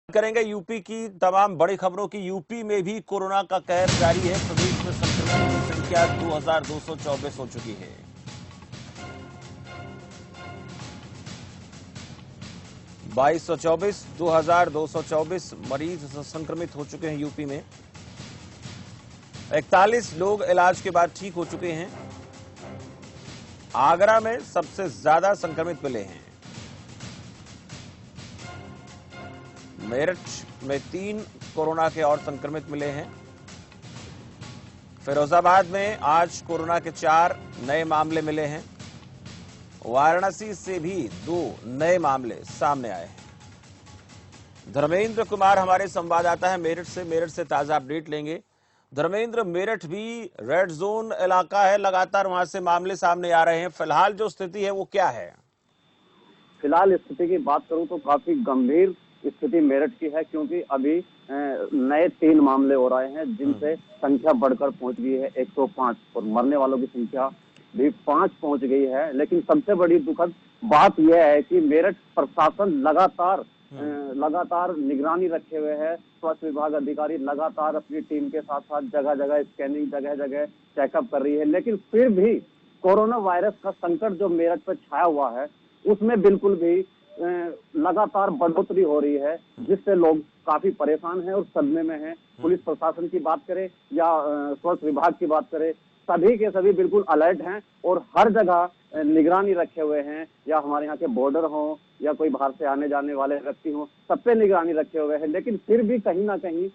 करेंगे यूपी की तमाम बड़ी खबरों की। यूपी में भी कोरोना का कहर जारी है। प्रदेश में संक्रमितों की संख्या 2224 हो चुकी है। 2224 मरीज संक्रमित हो चुके हैं यूपी में। 41 लोग इलाज के बाद ठीक हो चुके हैं। आगरा में सबसे ज्यादा संक्रमित मिले हैं। मेरठ में 3 कोरोना के और संक्रमित मिले हैं। फिरोजाबाद में आज कोरोना के 4 नए मामले मिले हैं। वाराणसी से भी 2 नए मामले सामने आए हैं। धर्मेंद्र कुमार हमारे संवाददाता है मेरठ से ताजा अपडेट लेंगे। धर्मेंद्र, मेरठ भी रेड जोन इलाका है, लगातार वहां से मामले सामने आ रहे हैं। फिलहाल जो स्थिति है वो क्या है? फिलहाल स्थिति की बात करूं तो काफी गंभीर स्थिति मेरठ की है, क्योंकि अभी नए 3 मामले हो रहे हैं, जिनसे संख्या बढ़कर पहुंच गई है 105 और मरने वालों की संख्या भी 5 पहुंच गई है। लेकिन सबसे बड़ी दुखद बात यह है कि मेरठ प्रशासन लगातार निगरानी रखे हुए है। स्वास्थ्य विभाग अधिकारी लगातार अपनी टीम के साथ साथ जगह जगह स्कैनिंग, जगह जगह चेकअप कर रही है, लेकिन फिर भी कोरोना वायरस का संकट जो मेरठ पर छाया हुआ है उसमें बिल्कुल भी लगातार बढ़ोतरी हो रही है, जिससे लोग काफी परेशान हैं और सदमे में हैं। पुलिस प्रशासन की बात करें या स्वास्थ्य विभाग की बात करें, सभी के सभी बिल्कुल अलर्ट हैं और हर जगह निगरानी रखे हुए हैं। या हमारे यहाँ के बॉर्डर हो या कोई बाहर से आने जाने वाले व्यक्ति हो, सब पे निगरानी रखे हुए हैं। लेकिन फिर भी कहीं ना कहीं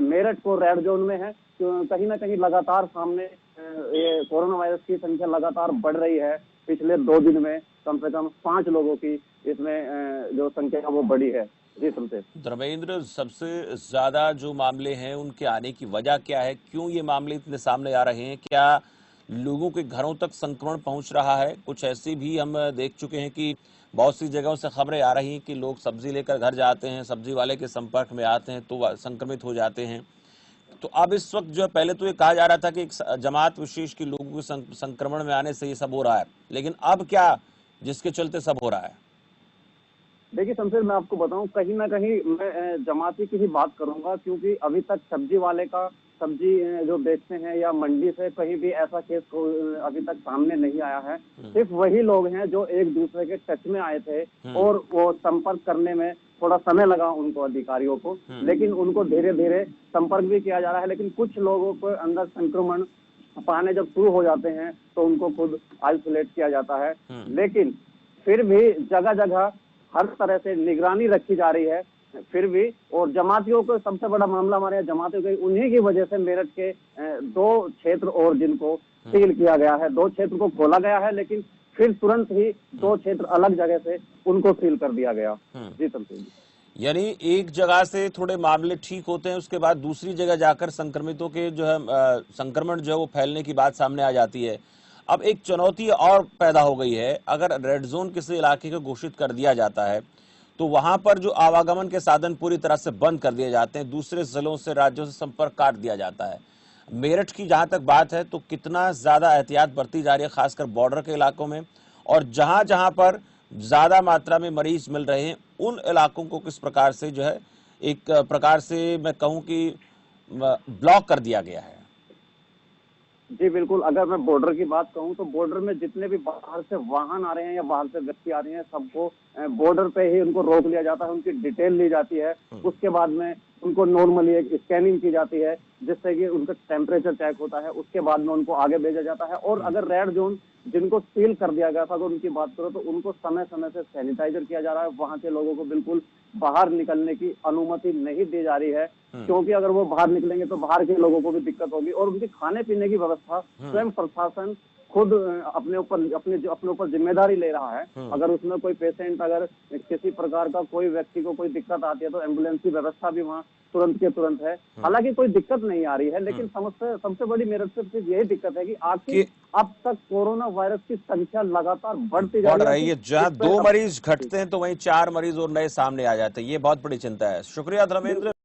मेरठ को रेड जोन में है। कहीं ना कहीं लगातार सामने ये कोरोना वायरस की संख्या लगातार बढ़ रही है। पिछले 2 दिन में कम से कम 5 लोगों की इसमें जो संख्या है वो बढ़ी है। जी सुनते धर्मेंद्र, सबसे ज्यादा जो मामले हैं उनके आने की वजह क्या है? क्यों ये मामले इतने सामने आ रहे हैं? क्या लोगों के घरों तक संक्रमण पहुंच रहा है? कुछ ऐसी भी हम देख चुके हैं कि बहुत सी जगहों से खबरें आ रही हैं कि लोग सब्जी लेकर घर जाते हैं, सब्जी वाले के संपर्क में आते हैं तो संक्रमित हो जाते हैं। तो अब इस वक्त जो है, पहले तो ये कहा जा रहा था कि एक जमात विशेष के लोगों के संक्रमण में आने से ये सब हो रहा है, लेकिन अब क्या जिसके चलते सब हो रहा है? देखिए शमशेर, मैं आपको बताऊं, कहीं ना कहीं मैं जमाती की ही बात करूंगा, क्योंकि अभी तक सब्जी वाले का सब्जी जो बेचते हैं या मंडी से कहीं भी ऐसा केस अभी तक सामने नहीं आया है। सिर्फ वही लोग हैं जो एक दूसरे के टच में आए थे और वो संपर्क करने में थोड़ा समय लगा उनको, अधिकारियों को, लेकिन उनको धीरे धीरे संपर्क भी किया जा रहा है। लेकिन कुछ लोगों को अंदर संक्रमण पाने जब शुरू हो जाते हैं तो उनको खुद आइसोलेट किया जाता है। लेकिन फिर भी जगह जगह हर तरह से निगरानी रखी जा रही है फिर भी। और जमातियों को सबसे बड़ा मामला हमारे यहाँ जमातियों के, उन्हीं की वजह से मेरठ के 2 क्षेत्र और जिनको सील किया गया है, 2 क्षेत्र को खोला गया है, लेकिन फिर तुरंत ही 2 क्षेत्र अलग जगह से उनको सील कर दिया गया। जी संतोष जी, यानी एक जगह से थोड़े मामले ठीक होते हैं, उसके बाद दूसरी जगह जाकर संक्रमितों के जो है संक्रमण जो है वो फैलने की बात सामने आ जाती है। अब एक चुनौती और पैदा हो गई है। अगर रेड जोन किसी इलाके को घोषित कर दिया जाता है तो वहां पर जो आवागमन के साधन पूरी तरह से बंद कर दिए जाते हैं, दूसरे जिलों से, राज्यों से संपर्क काट दिया जाता है। मेरठ की जहां तक बात है तो कितना ज्यादा एहतियात बरती जा रही है, खासकर बॉर्डर के इलाकों में, और जहां जहां पर ज्यादा मात्रा में मरीज मिल रहे हैं उन इलाकों को किस प्रकार से जो है एक प्रकार से मैं कहूं कि ब्लॉक कर दिया गया है? जी बिल्कुल। अगर मैं बॉर्डर की बात कहूं तो बॉर्डर में जितने भी बाहर से वाहन आ रहे हैं या बाहर से व्यक्ति आ रहे हैं, सबको बॉर्डर पे ही उनको रोक लिया जाता है, उनकी डिटेल ली जाती है। उसके बाद में उनको नॉर्मली एक स्कैनिंग की जाती है, जिससे कि उनका टेम्परेचर चेक होता है। उसके बाद में उनको आगे भेजा जाता है। और अगर रेड जोन जिनको सील कर दिया गया था तो उनकी बात करो तो उनको समय समय से सैनिटाइजर किया जा रहा है। वहां के लोगों को बिल्कुल बाहर निकलने की अनुमति नहीं दी जा रही है, क्योंकि अगर वो बाहर निकलेंगे तो बाहर के लोगों को भी दिक्कत होगी। और उनके खाने पीने की व्यवस्था स्वयं प्रशासन खुद अपने ऊपर जिम्मेदारी ले रहा है। अगर उसमें कोई पेशेंट, अगर किसी प्रकार का कोई व्यक्ति को कोई दिक्कत आती है तो एम्बुलेंस की व्यवस्था भी वहाँ तुरंत के तुरंत है। हालांकि कोई दिक्कत नहीं आ रही है, लेकिन समस्या सबसे बड़ी मेरठ से सिर्फ यही दिक्कत है कि आखिर अब तक कोरोना वायरस की संख्या लगातार बढ़ती जा रही है। जहाँ 2 मरीज घटते हैं तो वहीं 4 मरीज और नए सामने आ जाते हैं। ये बहुत बड़ी चिंता है। शुक्रिया धर्मेंद्र।